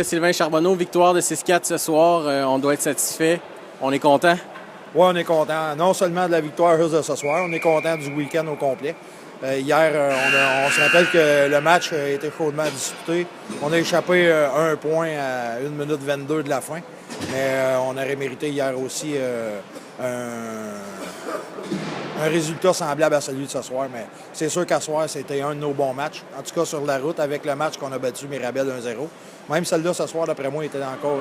Sylvain Charbonneau, victoire de 6-4 ce soir. On doit être satisfait. On est content? Oui, on est content. Non seulement de la victoire juste de ce soir, on est content du week-end au complet. Hier, on se rappelle que le match a été chaudement disputé. On a échappé 1 point à 1 minute 22 de la fin. Mais on aurait mérité hier aussi un résultat semblable à celui de ce soir. Mais c'est sûr qu'à soir, c'était un de nos bons matchs. En tout cas, sur la route, avec le match qu'on a battu Mirabel 1-0. Même celle-là, ce soir, d'après moi, était encore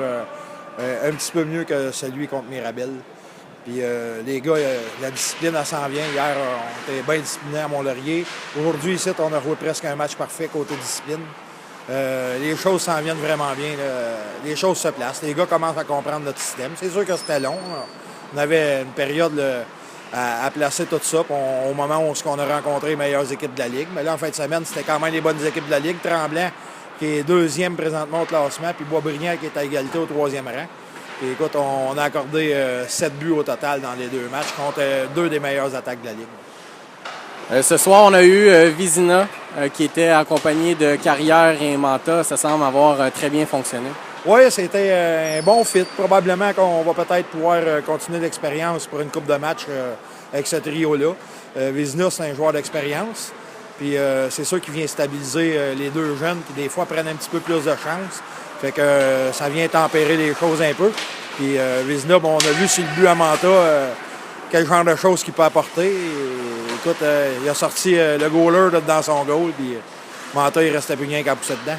un petit peu mieux que celui contre Mirabel. Puis les gars, la discipline, elle s'en vient. Hier, on était bien disciplinés à Mont-Laurier. Aujourd'hui, ici, on a joué presque un match parfait côté discipline. Les choses s'en viennent vraiment bien. Les choses se placent. Les gars commencent à comprendre notre système. C'est sûr que c'était long. On avait une période à placer tout ça au moment où on a rencontré les meilleures équipes de la Ligue. Mais là, en fin de semaine, c'était quand même les bonnes équipes de la Ligue. Tremblant, qui est deuxième présentement au classement, puis Boisbriand, qui est à égalité au 3e rang. Puis écoute, on a accordé 7 buts au total dans les 2 matchs contre 2 des meilleures attaques de la Ligue. Ce soir, on a eu Vizina qui était accompagné de Carrière et Manta. Ça semble avoir très bien fonctionné. Oui, c'était un bon fit. Probablement qu'on va peut-être pouvoir continuer l'expérience pour une coupe de match avec ce trio-là. Vizina, c'est un joueur d'expérience. Puis c'est sûr qu'il vient stabiliser les 2 jeunes qui, des fois, prennent un petit peu plus de chance. Fait que ça vient tempérer les choses un peu. Puis Vizina, bon, on a vu sur le but à Manta quel genre de choses qu'il peut apporter. Écoute, il a sorti le goaler dans son goal, puis Manta, il restait plus rien qu'à pousser dedans.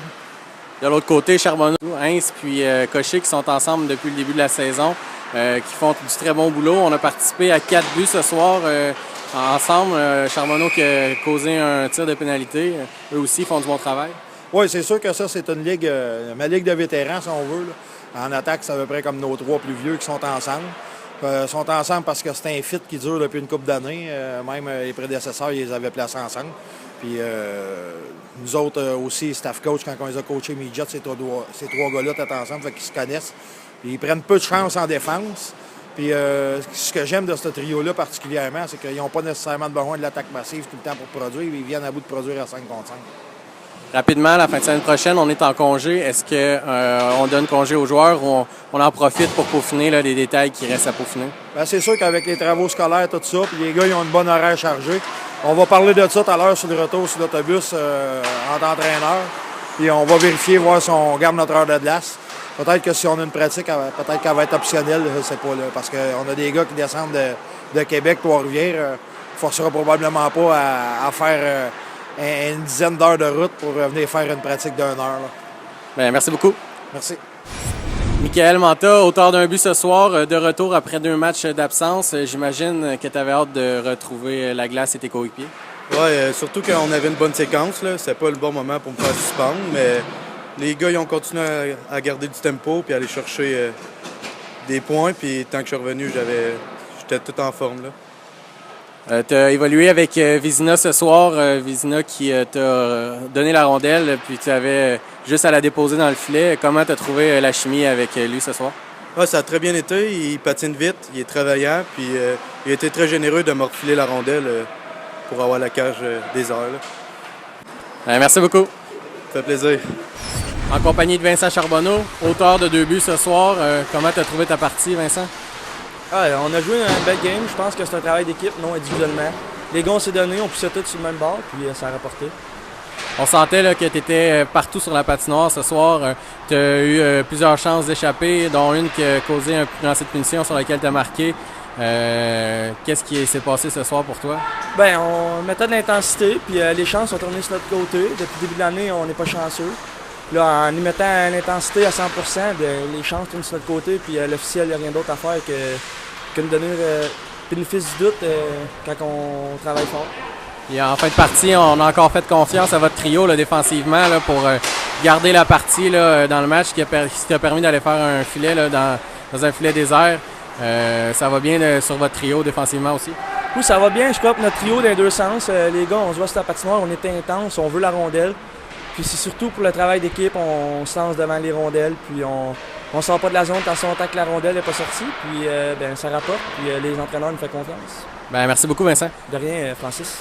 De l'autre côté, Charbonneau, Hintz puis Cochet qui sont ensemble depuis le début de la saison, qui font du très bon boulot. On a participé à 4 buts ce soir ensemble. Charbonneau qui a causé un tir de pénalité. Eux aussi font du bon travail. Oui, c'est sûr que ça, c'est une ligue, ma ligue de vétérans, si on veut. Là. En attaque, c'est à peu près comme nos 3 plus vieux qui sont ensemble. Ils sont ensemble parce que c'est un fit qui dure depuis une couple d'années. Même les prédécesseurs, ils les avaient placés ensemble. Puis nous autres aussi, staff coach, quand on les a coachés midget, ces 3 gars-là étaient ensemble, fait qu'ils se connaissent. Puis ils prennent peu de chance en défense. Puis ce que j'aime de ce trio-là particulièrement, c'est qu'ils n'ont pas nécessairement besoin de l'attaque massive tout le temps pour produire. Ils viennent à bout de produire à 5 contre 5. Rapidement, la fin de semaine prochaine, on est en congé. Est-ce qu'on donne congé aux joueurs ou on en profite pour peaufiner là, les détails qui restent à peaufiner? Bien, c'est sûr qu'avec les travaux scolaires, tout ça, puis les gars, ils ont une bonne horaire chargée. On va parler de ça tout à l'heure sur le retour sur l'autobus en tant qu'entraîneur. Puis on va vérifier, voir si on garde notre heure de glace. Peut-être que si on a une pratique, peut-être qu'elle va être optionnelle, je ne sais pas. Là, parce qu'on a des gars qui descendent de Québec, Trois-Rivières. On ne forcera probablement pas à faire une dizaine d'heures de route pour venir faire une pratique d'1 heure. Là. Bien, merci beaucoup. Merci. Michael Manta, auteur d'un but ce soir, de retour après 2 matchs d'absence. J'imagine que tu avais hâte de retrouver la glace et tes coéquipiers. Oui, surtout qu'on avait une bonne séquence. C'était pas le bon moment pour me faire suspendre, mais les gars ils ont continué à garder du tempo puis à aller chercher des points. Puis tant que je suis revenu, j'étais tout en forme. Là. Tu as évolué avec Vizina ce soir. Vizina qui t'a donné la rondelle, puis tu avais juste à la déposer dans le filet. Comment tu as trouvé la chimie avec lui ce soir? Ouais, ça a très bien été. Il patine vite, il est travaillant, puis il a été très généreux de me refiler la rondelle pour avoir la cage des heures. Merci beaucoup. Ça fait plaisir. En compagnie de Vincent Charbonneau, auteur de 2 buts ce soir. Comment tu as trouvé ta partie, Vincent? On a joué une belle game. Je pense que c'est un travail d'équipe, non individuellement. Les gars, on s'est donné, on poussait tous sur le même bord, puis ça a rapporté. On sentait là, que tu étais partout sur la patinoire ce soir. Tu as eu plusieurs chances d'échapper, dont une qui a causé un lancer de punition sur lequel tu as marqué. Qu'est-ce qui s'est passé ce soir pour toi? Bien, on mettait de l'intensité, puis les chances sont tournées sur notre côté. Depuis le début de l'année, on n'est pas chanceux. Là, en y mettant l'intensité à 100%, les chances tournent sur notre côté, puis l'officiel, il n'y a rien d'autre à faire que nous donner le bénéfice du doute quand on travaille fort. Et en fin de partie, on a encore fait confiance à votre trio là, défensivement là, pour garder la partie là, dans le match qui t'a permis d'aller faire un filet là, dans un filet désert. Ça va bien sur votre trio défensivement aussi? Oui, ça va bien. Je crois que notre trio dans les 2 sens. Les gars, on se voit sur la patinoire, on est intense, on veut la rondelle. Puis c'est surtout pour le travail d'équipe, on se lance devant les rondelles, puis on sort pas de la zone tant que la rondelle n'est pas sortie, puis ça rapporte, puis les entraîneurs nous font confiance. Bien, merci beaucoup, Vincent. De rien, Francis.